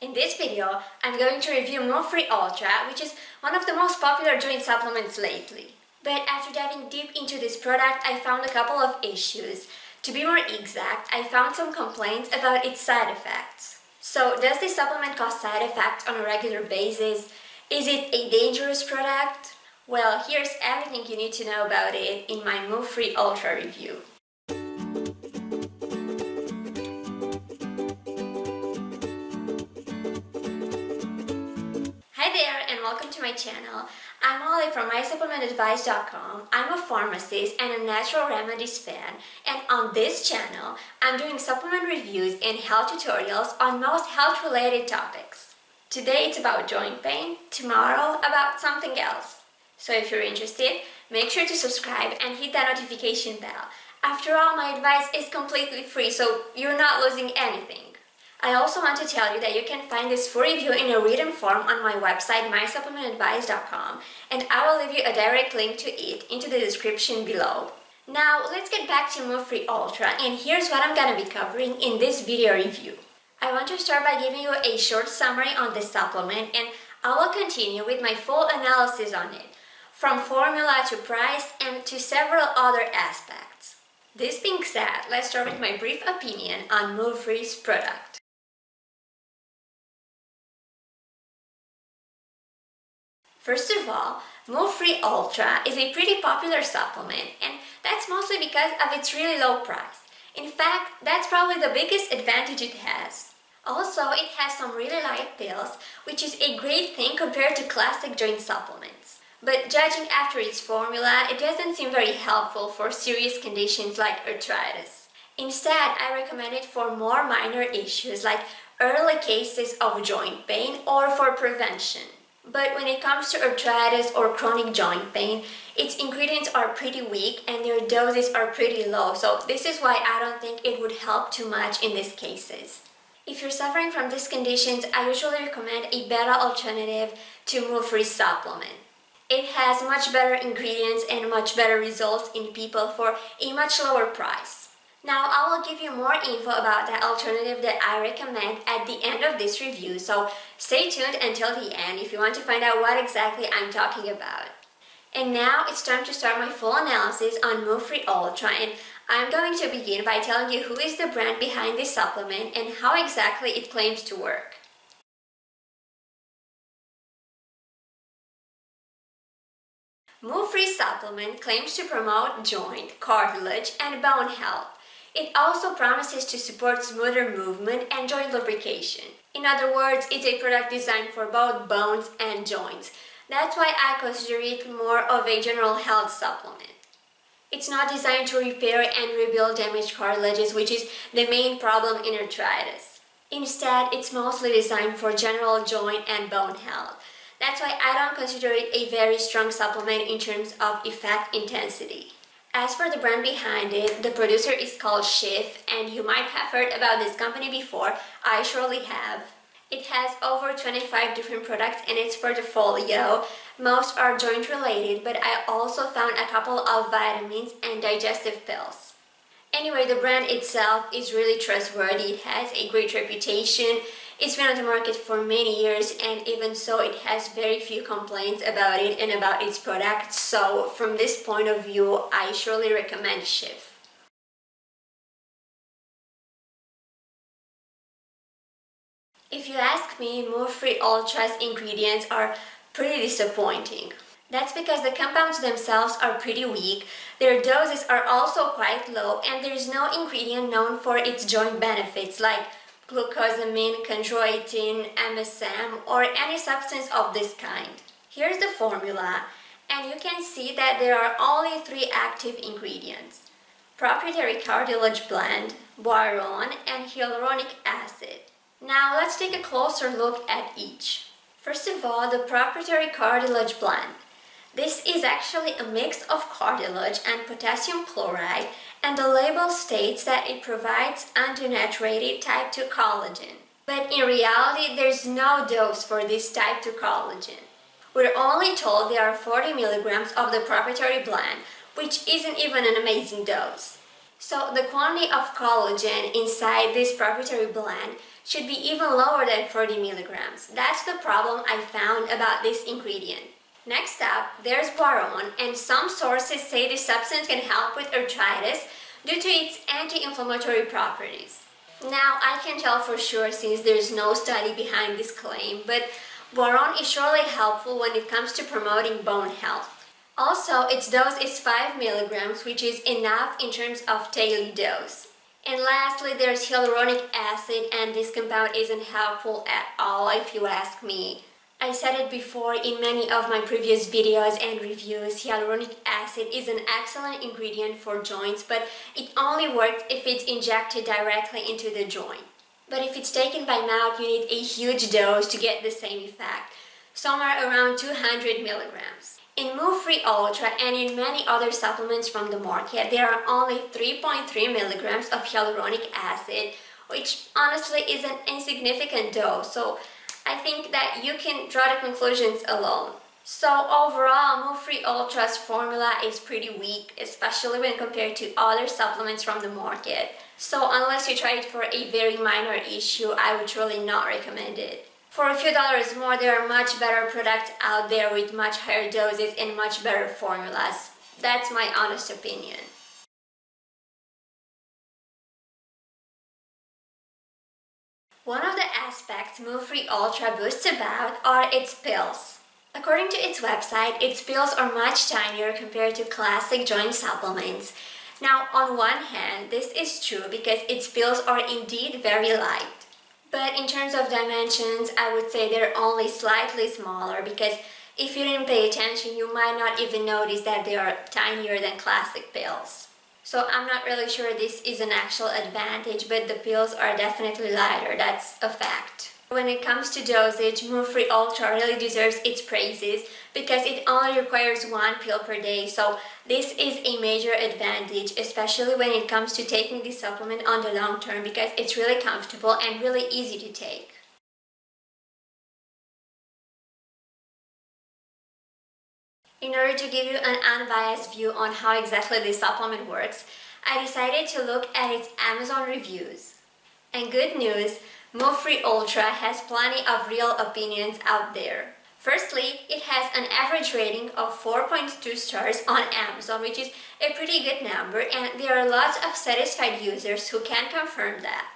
In this video, I'm going to review Move Free Ultra, which is one of the most popular joint supplements lately. But after diving deep into this product, I found a couple of issues. To be more exact, I found some complaints about its side effects. So, does this supplement cause side effects on a regular basis? Is it a dangerous product? Well, here's everything you need to know about it in my Move Free Ultra review. Hi there and welcome to my channel. I'm Molly from mysupplementadvice.com. I'm a pharmacist and a natural remedies fan, and on this channel, I'm doing supplement reviews and health tutorials on most health-related topics. Today it's about joint pain, tomorrow about something else. So if you're interested, make sure to subscribe and hit that notification bell. After all, my advice is completely free, so you're not losing anything. I also want to tell you that you can find this full review in a written form on my website mysupplementadvice.com, and I will leave you a direct link to it into the description below. Now let's get back to Move Free Ultra, and here's what I'm gonna be covering in this video review. I want to start by giving you a short summary on this supplement, and I will continue with my full analysis on it, from formula to price and to several other aspects. This being said, let's start with my brief opinion on Move Free's product. First of all, Move Free Ultra is a pretty popular supplement, and that's mostly because of its really low price. In fact, that's probably the biggest advantage it has. Also, it has some really light pills, which is a great thing compared to classic joint supplements. But judging after its formula, it doesn't seem very helpful for serious conditions like arthritis. Instead, I recommend it for more minor issues like early cases of joint pain or for prevention. But when it comes to arthritis or chronic joint pain, its ingredients are pretty weak and their doses are pretty low, so this is why I don't think it would help too much in these cases. If you're suffering from these conditions, I usually recommend a better alternative to Move Free supplement. It has much better ingredients and much better results in people for a much lower price. Now I will give you more info about that alternative that I recommend at the end of this review, so stay tuned until the end if you want to find out what exactly I'm talking about. And now it's time to start my full analysis on Move Free Ultra, and I'm going to begin by telling you who is the brand behind this supplement and how exactly it claims to work. Move Free supplement claims to promote joint, cartilage, and bone health. It also promises to support smoother movement and joint lubrication. In other words, it's a product designed for both bones and joints. That's why I consider it more of a general health supplement. It's not designed to repair and rebuild damaged cartilages, which is the main problem in arthritis. Instead, it's mostly designed for general joint and bone health. That's why I don't consider it a very strong supplement in terms of effect intensity. As for the brand behind it, the producer is called Schiff, and you might have heard about this company before. I surely have. It has over 25 different products in its portfolio. Most are joint related, but I also found a couple of vitamins and digestive pills. Anyway, the brand itself is really trustworthy. It has a great reputation. It's been on the market for many years, and even so, it has very few complaints about it and about its products. So, from this point of view, I surely recommend Schiff. If you ask me, Move Free Ultra's ingredients are pretty disappointing. That's because the compounds themselves are pretty weak, their doses are also quite low, and there's no ingredient known for its joint benefits like glucosamine, chondroitin, MSM, or any substance of this kind. Here's the formula, and you can see that there are only 3 active ingredients: proprietary cartilage blend, boron, and hyaluronic acid. Now let's take a closer look at each. First of all, the proprietary cartilage blend. This is actually a mix of cartilage and potassium chloride, and the label states that it provides undesaturated type 2 collagen. But in reality, there's no dose for this type 2 collagen. We're only told there are 40 milligrams of the proprietary blend, which isn't even an amazing dose. So the quantity of collagen inside this proprietary blend should be even lower than 40 milligrams. That's the problem I found about this ingredient. Next up, there's boron, and some sources say this substance can help with arthritis due to its anti-inflammatory properties. Now, I can tell for sure since there's no study behind this claim, but boron is surely helpful when it comes to promoting bone health. Also, its dose is 5 milligrams, which is enough in terms of daily dose. And lastly, there's hyaluronic acid, and this compound isn't helpful at all if you ask me. I said it before in many of my previous videos and reviews, hyaluronic acid is an excellent ingredient for joints, but it only works if it's injected directly into the joint. But if it's taken by mouth, you need a huge dose to get the same effect, somewhere around 200 milligrams. In Move Free Ultra and in many other supplements from the market, there are only 3.3 milligrams of hyaluronic acid, which honestly is an insignificant dose, so I think that you can draw the conclusions alone. So overall, Move Free Ultra's formula is pretty weak, especially when compared to other supplements from the market. So unless you try it for a very minor issue, I would truly not recommend it. For a few dollars more, there are much better products out there with much higher doses and much better formulas. That's my honest opinion. One of the aspects Move Free Ultra boasts about are its pills. According to its website, its pills are much tinier compared to classic joint supplements. Now, on one hand, this is true because its pills are indeed very light. But in terms of dimensions, I would say they're only slightly smaller because if you didn't pay attention, you might not even notice that they are tinier than classic pills. So I'm not really sure this is an actual advantage, but the pills are definitely lighter, that's a fact. When it comes to dosage, Move Free Ultra really deserves its praises because it only requires 1 pill per day, so this is a major advantage, especially when it comes to taking this supplement on the long term because it's really comfortable and really easy to take. In order to give you an unbiased view on how exactly this supplement works, I decided to look at its Amazon reviews. And good news, Move Free Ultra has plenty of real opinions out there. Firstly, it has an average rating of 4.2 stars on Amazon, which is a pretty good number, and there are lots of satisfied users who can confirm that.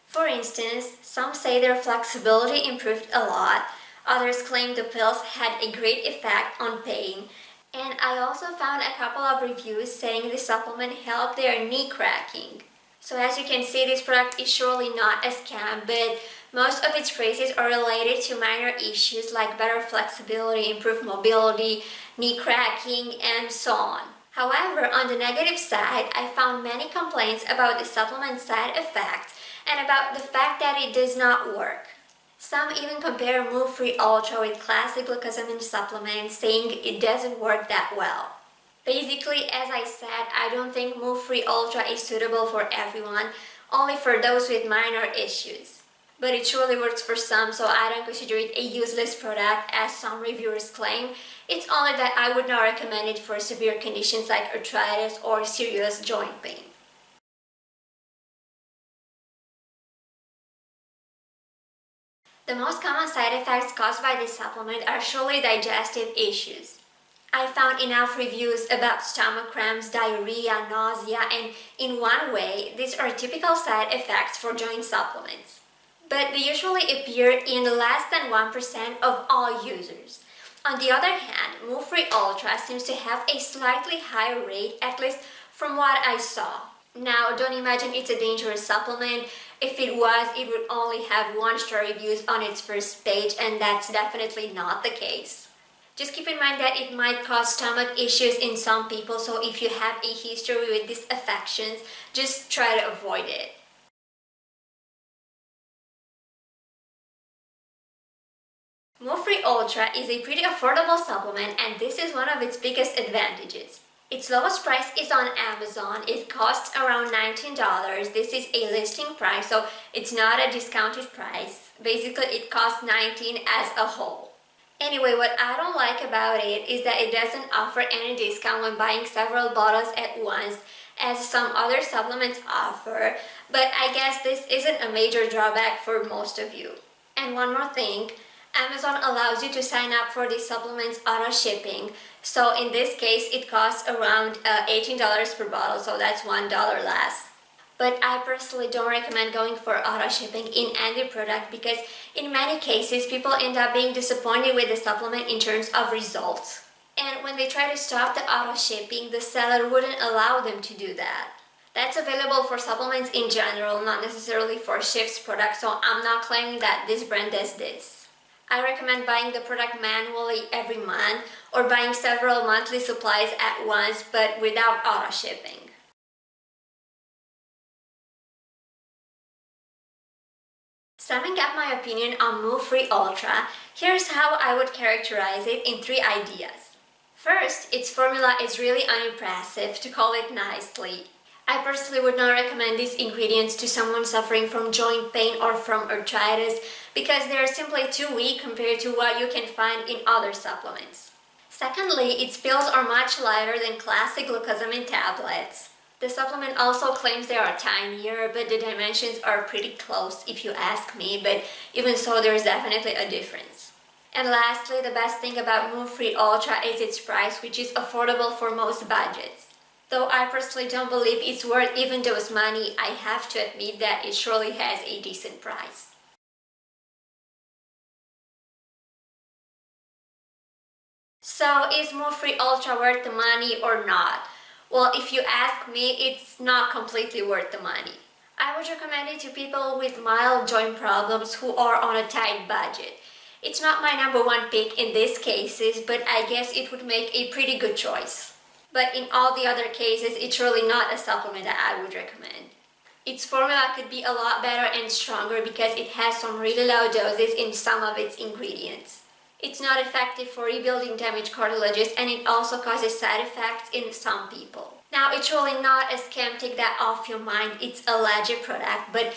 For instance, some say their flexibility improved a lot, others claim the pills had a great effect on pain, and I also found a couple of reviews saying the supplement helped their knee cracking. So as you can see, this product is surely not a scam, but most of its praises are related to minor issues like better flexibility, improved mobility, knee cracking, and so on. However, on the negative side, I found many complaints about the supplement side effects and about the fact that it does not work. Some even compare Move Free Ultra with classic glucosamine supplements, saying it doesn't work that well. Basically, as I said, I don't think Move Free Ultra is suitable for everyone, only for those with minor issues. But it surely works for some, so I don't consider it a useless product as some reviewers claim. It's only that I would not recommend it for severe conditions like arthritis or serious joint pain. The most common side effects caused by this supplement are surely digestive issues. I found enough reviews about stomach cramps, diarrhea, nausea, and in one way, these are typical side effects for joint supplements. But they usually appear in less than 1% of all users. On the other hand, Move Free Ultra seems to have a slightly higher rate, at least from what I saw. Now, don't imagine it's a dangerous supplement. If it was, it would only have 1-star reviews on its first page, and that's definitely not the case. Just keep in mind that it might cause stomach issues in some people, so if you have a history with these affections, just try to avoid it. Move Free Ultra is a pretty affordable supplement, and this is one of its biggest advantages. Its lowest price is on Amazon. It costs around $19. This is a listing price, so it's not a discounted price. Basically, it costs $19 as a whole. Anyway, what I don't like about it is that it doesn't offer any discount when buying several bottles at once, as some other supplements offer, but I guess this isn't a major drawback for most of you. And one more thing, Amazon allows you to sign up for these supplements auto shipping. So in this case, it costs around $18 per bottle, so that's $1 less. But I personally don't recommend going for auto shipping in any product because in many cases, people end up being disappointed with the supplement in terms of results. And when they try to stop the auto shipping, the seller wouldn't allow them to do that. That's available for supplements in general, not necessarily for Shift's products, so I'm not claiming that this brand does this. I recommend buying the product manually every month or buying several monthly supplies at once, but without auto shipping. Summing up my opinion on Move Free Ultra, here's how I would characterize it in 3 ideas. First, its formula is really unimpressive, to call it nicely. I personally would not recommend these ingredients to someone suffering from joint pain or from arthritis because they are simply too weak compared to what you can find in other supplements. Secondly, its pills are much lighter than classic glucosamine tablets. The supplement also claims they are tinier, but the dimensions are pretty close if you ask me, but even so there's definitely a difference. And lastly, the best thing about Move Free Ultra is its price, which is affordable for most budgets. Though I personally don't believe it's worth even those money, I have to admit that it surely has a decent price. So is Move Free Ultra worth the money or not? Well, if you ask me, it's not completely worth the money. I would recommend it to people with mild joint problems who are on a tight budget. It's not my #1 pick in these cases, but I guess it would make a pretty good choice. But in all the other cases, it's really not a supplement that I would recommend. Its formula could be a lot better and stronger because it has some really low doses in some of its ingredients. It's not effective for rebuilding damaged cartilages and it also causes side effects in some people. Now, it's really not a scam, take that off your mind, it's a legit product, but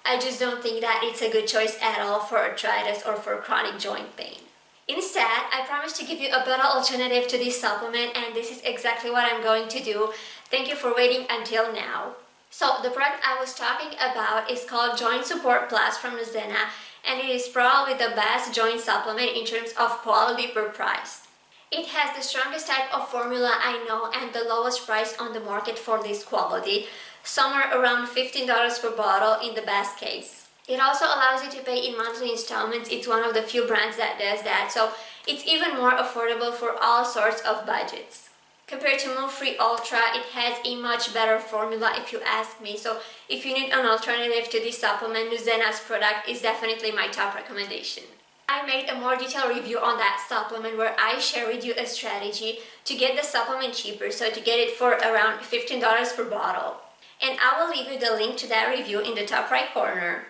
I just don't think that it's a good choice at all for arthritis or for chronic joint pain. Instead, I promise to give you a better alternative to this supplement and this is exactly what I'm going to do. Thank you for waiting until now. So the product I was talking about is called Joint Support Plus from Nuzena and it is probably the best joint supplement in terms of quality per price. It has the strongest type of formula I know and the lowest price on the market for this quality, somewhere around $15 per bottle in the best case. It also allows you to pay in monthly installments. It's one of the few brands that does that, so it's even more affordable for all sorts of budgets. Compared to Move Free Ultra, it has a much better formula if you ask me, so if you need an alternative to this supplement, Nuzena's product is definitely my top recommendation. I made a more detailed review on that supplement where I share with you a strategy to get the supplement cheaper, so to get it for around $15 per bottle. And I will leave you the link to that review in the top right corner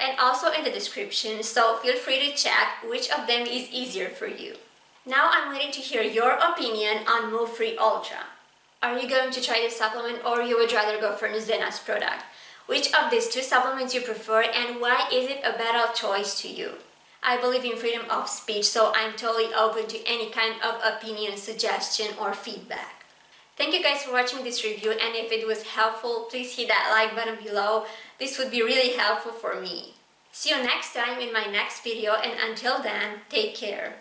and also in the description, so feel free to check which of them is easier for you. Now I'm waiting to hear your opinion on Move Free Ultra. Are you going to try this supplement or you would rather go for Nuzena's product? Which of these 2 supplements you prefer and why is it a better choice to you? I believe in freedom of speech, so I'm totally open to any kind of opinion, suggestion or feedback. Thank you guys for watching this review and if it was helpful, please hit that like button below. This would be really helpful for me. See you next time in my next video and until then, take care.